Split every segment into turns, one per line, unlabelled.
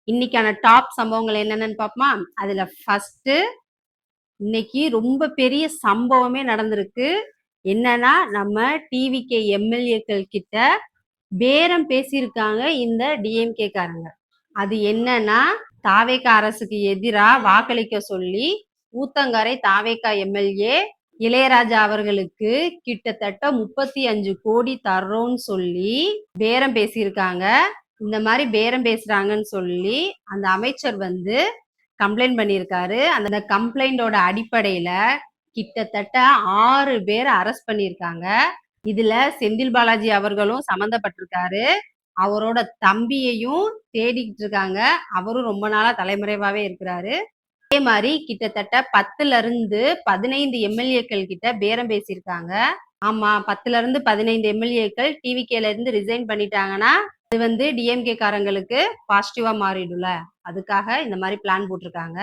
இன்னைக்கான டாப் சம்பவங்கள் என்னென்னு பார்ப்போமா? அதுல ஃபர்ஸ்ட் இன்னைக்கு ரொம்ப பெரிய சம்பவமே நடந்திருக்கு. என்னன்னா நம்ம டிவிகே எம்எல்ஏக்கள் கிட்ட பேரம் பேசியிருக்காங்க இந்த டிஎம்கே காரங்க. அது என்னன்னா தாவேகா அரசுக்கு எதிரா வாக்களிக்க சொல்லி ஊத்தங்கரை தாவேகா எம்எல்ஏ இளையராஜா அவர்களுக்கு கிட்டத்தட்ட 35 கோடி தர்றோம்னு சொல்லி பேரம் பேசியிருக்காங்க. இந்த மாதிரி பேரம் பேசுறாங்கன்னு சொல்லி அந்த அமைச்சர் வந்து கம்ப்ளைண்ட் பண்ணியிருக்காரு. அந்த கம்ப்ளைண்டோட அடிப்படையில கிட்டத்தட்ட 6 பேரை அரெஸ்ட் பண்ணியிருக்காங்க. இதுல செந்தில் பாலாஜி அவர்களும் சம்பந்தப்பட்டிருக்காரு. அவரோட தம்பியையும் தேடிக்கிட்டு இருக்காங்க. அவரும் ரொம்ப நாளா தலைமறைவாவே இருக்கிறாரு. அதே மாதிரி கிட்டத்தட்ட 10ல இருந்து 15 எம்எல்ஏக்கள் கிட்ட பேரம் பேசியிருக்காங்க. ஆமா, 10ல இருந்து 15 எம்எல்ஏக்கள் டிவிகேல இருந்து ரிசைன் பண்ணிட்டாங்கன்னா அது வந்து டிஎம்கே காரங்களுக்கு பாசிட்டிவா மாறிடும்ல, அதுக்காக இந்த மாதிரி பிளான் போட்டிருக்காங்க.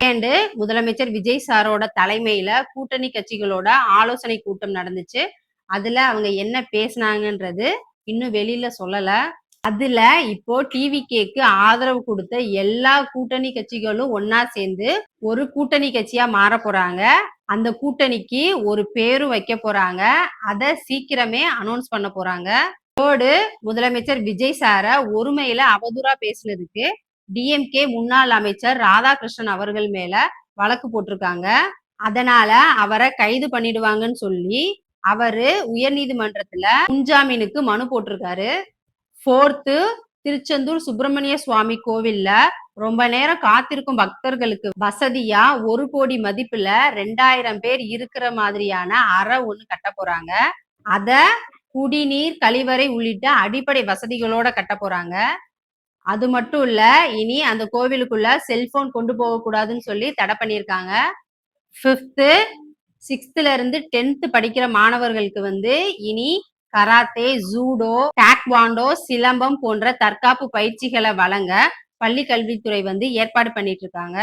அண்ட் முதலமைச்சர் விஜய் சாரோட தலைமையில கூட்டணி கட்சிகளோட ஆலோசனை கூட்டம் நடந்துச்சு. அதுல அவங்க என்ன பேசினாங்கன்றது இன்னும் வெளியில சொல்லல. அதுல இப்போ டிவிகேக்கு ஆதரவு கொடுத்த எல்லா கூட்டணி கட்சிகளும் ஒன்னா சேர்ந்து ஒரு கூட்டணி கட்சியா மாற போறாங்க. அந்த கூட்டணிக்கு ஒரு பேரும் வைக்க போறாங்க. அத சீக்கிரமே அனௌன்ஸ் பண்ண போறாங்க. இதோடு முதலமைச்சர் விஜய் சார ஒருமையில அவதூறா பேசினதுக்கு டிஎம்கே முன்னாள் அமைச்சர் ராதாகிருஷ்ணன் அவர்கள் மேல வழக்கு போட்டிருக்காங்க. அதனால அவரை கைது பண்ணிடுவாங்கன்னு சொல்லி அவரு உயர்நீதிமன்றத்துல முன்ஜாமீனுக்கு மனு போட்டிருக்காரு. 4th திருச்செந்தூர் சுப்பிரமணிய சுவாமி கோவில்ல ரொம்ப நேரம் காத்திருக்கும் பக்தர்களுக்கு வசதியா 1 கோடி மதிப்புல 2000 பேர் இருக்கிற மாதிரியான அறை ஒண்ணு கட்ட போறாங்க. அத குடிநீர், கழிவறை உள்ளிட்ட அடிப்படை வசதிகளோட கட்ட போறாங்க. அது மட்டும் இல்ல, இனி அந்த கோவிலுக்குள்ள செல்போன் கொண்டு போக கூடாதுன்னு சொல்லி தடை பண்ணியிருக்காங்க. 5th 6th இருந்து 10th படிக்கிற மாணவர்களுக்கு வந்து இனி கராத்தே, ஜூடோ, டாக்வாண்டோ, சிலம்பம் போன்ற தற்காப்பு பயிற்சிகளை வழங்க பள்ளி கல்வித்துறை வந்து ஏற்பாடு பண்ணிட்டு இருக்காங்க.